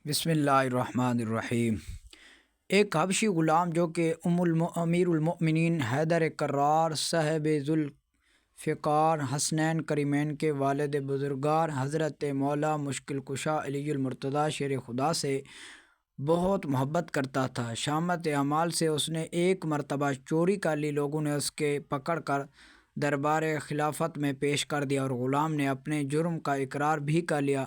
بسم اللہ الرحمن الرحیم۔ ایک حبشی غلام جو کہ امیر المؤمنین حیدر کرار صاحب ذوالفقار حسنین کریمین کے والد بزرگوار حضرت مولا مشکل کشا علی المرتضیٰ شیر خدا سے بہت محبت کرتا تھا، شامت اعمال سے اس نے ایک مرتبہ چوری کر لی۔ لوگوں نے اس کے پکڑ کر دربار خلافت میں پیش کر دیا اور غلام نے اپنے جرم کا اقرار بھی کر لیا۔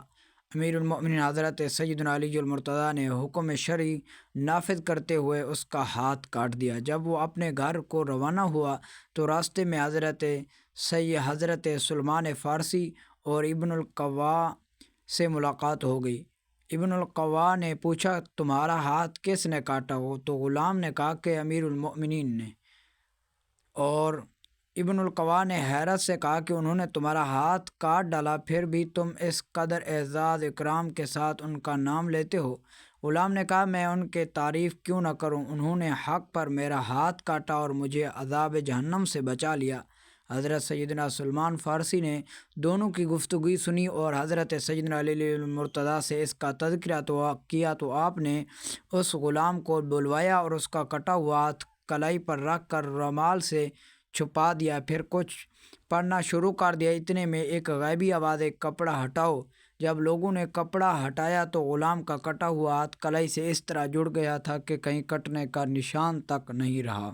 امیر المؤمنین حضرت سیدنا علی المرتضیٰ نے حکم شرعی نافذ کرتے ہوئے اس کا ہاتھ کاٹ دیا۔ جب وہ اپنے گھر کو روانہ ہوا تو راستے میں حضرت سلمان فارسی اور ابن القوا سے ملاقات ہو گئی۔ ابن القوا نے پوچھا، تمہارا ہاتھ کس نے کاٹا ہو؟ تو غلام نے کہا کہ امیر المؤمنین نے۔ اور ابن القوا نے حیرت سے کہا کہ انہوں نے تمہارا ہاتھ کاٹ ڈالا، پھر بھی تم اس قدر اعزاز اکرام کے ساتھ ان کا نام لیتے ہو؟ غلام نے کہا، میں ان کی تعریف کیوں نہ کروں، انہوں نے حق پر میرا ہاتھ کاٹا اور مجھے عذاب جہنم سے بچا لیا۔ حضرت سیدنا سلمان فارسی نے دونوں کی گفتگو سنی اور حضرت سیدنا علی المرتضیٰ سے اس کا تذکرہ کیا تو آپ نے اس غلام کو بلوایا اور اس کا کٹا ہوا ہاتھ کلائی پر رکھ کر رومال سے چھپا دیا، پھر کچھ پڑھنا شروع کر دیا۔ اتنے میں ایک غیبی آواز، ایک کپڑا ہٹاؤ! جب لوگوں نے کپڑا ہٹایا تو غلام کا کٹا ہوا ہاتھ کلائی سے اس طرح جڑ گیا تھا کہ کہیں کٹنے کا نشان تک نہیں رہا۔